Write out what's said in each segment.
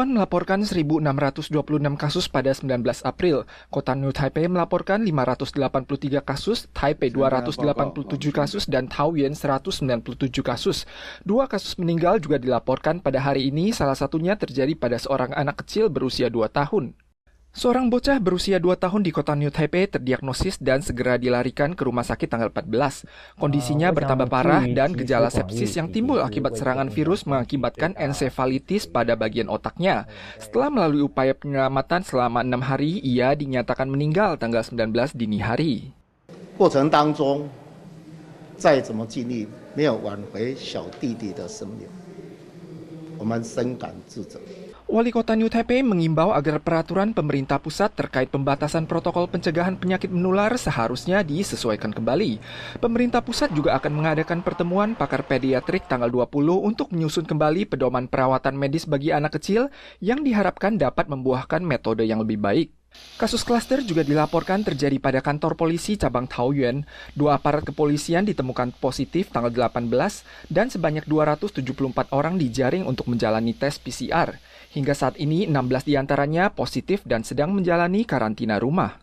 Taiwan melaporkan 1.626 kasus pada 19 April. Kota New Taipei melaporkan 583 kasus, Taipei 287 kasus, dan Taoyuan 197 kasus. 2 kasus meninggal juga dilaporkan pada hari ini, salah satunya terjadi pada seorang anak kecil berusia 2 tahun. Seorang bocah berusia 2 tahun di kota New Taipei terdiagnosis dan segera dilarikan ke rumah sakit tanggal 14. Kondisinya bertambah parah dan gejala sepsis yang timbul akibat serangan virus mengakibatkan ensefalitis pada bagian otaknya. Setelah melalui upaya penyelamatan selama 6 hari, ia dinyatakan meninggal tanggal 19 dini hari. 过程当中再怎么尽力没有挽回小弟弟的生命，我们深感自责。 Wali Kota New Taipei mengimbau agar peraturan pemerintah pusat terkait pembatasan protokol pencegahan penyakit menular seharusnya disesuaikan kembali. Pemerintah pusat juga akan mengadakan pertemuan pakar pediatrik tanggal 20 untuk menyusun kembali pedoman perawatan medis bagi anak kecil yang diharapkan dapat membuahkan metode yang lebih baik. Kasus klaster juga dilaporkan terjadi pada kantor polisi cabang Taoyuan. 2 aparat kepolisian ditemukan positif tanggal 18 dan sebanyak 274 orang dijaring untuk menjalani tes PCR. Hingga saat ini 16 diantaranya positif dan sedang menjalani karantina rumah.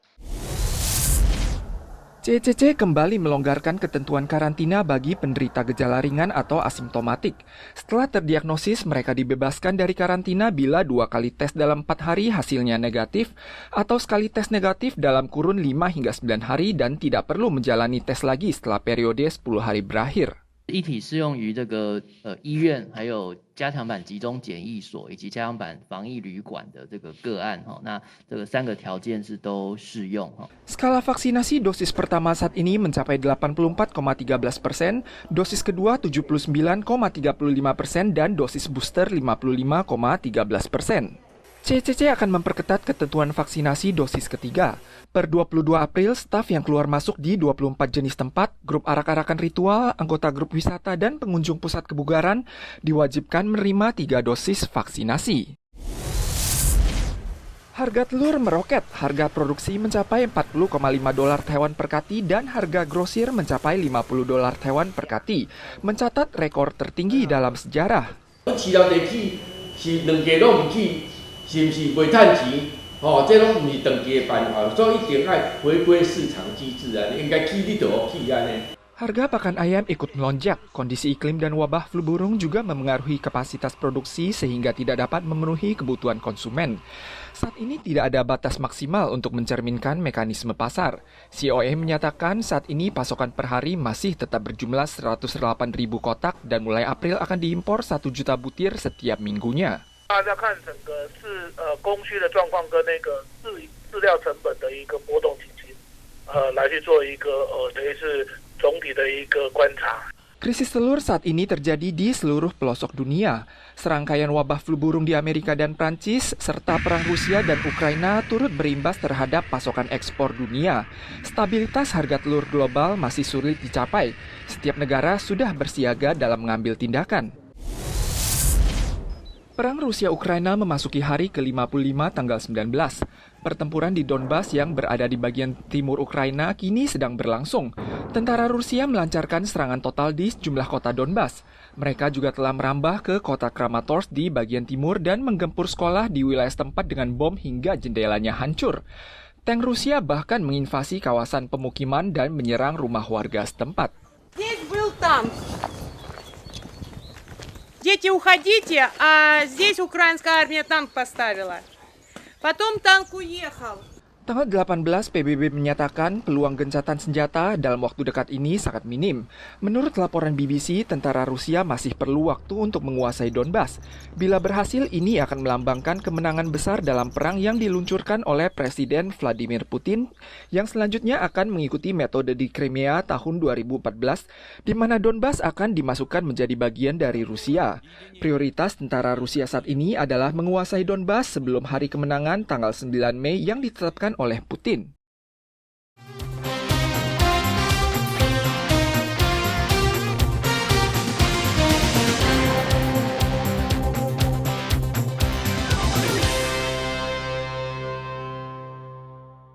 CCC kembali melonggarkan ketentuan karantina bagi penderita gejala ringan atau asimptomatik. Setelah terdiagnosis, mereka dibebaskan dari karantina bila 2 kali tes dalam 4 hari hasilnya negatif, atau sekali tes negatif dalam kurun 5 hingga 9 hari dan tidak perlu menjalani tes lagi setelah periode 10 hari berakhir. 一体适用于这个医院，还有加强版集中检疫所以及加强版防疫旅馆的这个个案，那这个3个条件是都适用。Skala vaksinasi dosis pertama saat ini mencapai 84,13%, dosis kedua 79,35% dan dosis booster 55,13%. CCC akan memperketat ketentuan vaksinasi dosis ketiga. Per 22 April, staf yang keluar masuk di 24 jenis tempat, grup arak-arakan ritual, anggota grup wisata, dan pengunjung pusat kebugaran diwajibkan menerima 3 dosis vaksinasi. Harga telur meroket, harga produksi mencapai $40,5 Taiwan per kati dan harga grosir mencapai $50 Taiwan per kati, mencatat rekor tertinggi dalam sejarah. 是不是袂趁钱？这拢唔是长期的办法，所以一定要回归市场机制啊！应该起你就要起安尼。 Harga pakan ayam ikut melonjak. Kondisi iklim dan wabah flu burung juga memengaruhi kapasitas produksi sehingga tidak dapat memenuhi kebutuhan konsumen. Saat ini tidak ada batas maksimal untuk mencerminkan mekanisme pasar. COM menyatakan saat ini pasokan per hari masih tetap berjumlah 108.000 kotak dan mulai April akan diimpor 1 juta butir setiap minggunya. 大家看整个供需的状况跟那个饲料成本的一个波动情形，来去做一个等于是总体的一个观察。 Krisis telur saat ini terjadi di seluruh pelosok dunia. Serangkaian wabah flu burung di Amerika dan Prancis, serta perang Rusia dan Ukraina turut berimbas terhadap pasokan ekspor dunia. Stabilitas harga telur global masih sulit dicapai. Setiap negara sudah bersiaga dalam mengambil tindakan. Perang Rusia-Ukraina memasuki hari ke-55 tanggal 19. Pertempuran di Donbas yang berada di bagian timur Ukraina kini sedang berlangsung. Tentara Rusia melancarkan serangan total di sejumlah kota Donbas. Mereka juga telah merambah ke kota Kramatorsk di bagian timur dan menggempur sekolah di wilayah setempat dengan bom hingga jendelanya hancur. Tank Rusia bahkan menginvasi kawasan pemukiman dan menyerang rumah warga setempat. Дети, уходите, а здесь украинская армия танк поставила. Потом танк уехал. Tanggal 18, PBB menyatakan peluang gencatan senjata dalam waktu dekat ini sangat minim. Menurut laporan BBC, tentara Rusia masih perlu waktu untuk menguasai Donbas. Bila berhasil, ini akan melambangkan kemenangan besar dalam perang yang diluncurkan oleh Presiden Vladimir Putin, yang selanjutnya akan mengikuti metode di Crimea tahun 2014, di mana Donbas akan dimasukkan menjadi bagian dari Rusia. Prioritas tentara Rusia saat ini adalah menguasai Donbas sebelum hari kemenangan tanggal 9 Mei yang ditetapkan oleh Putin.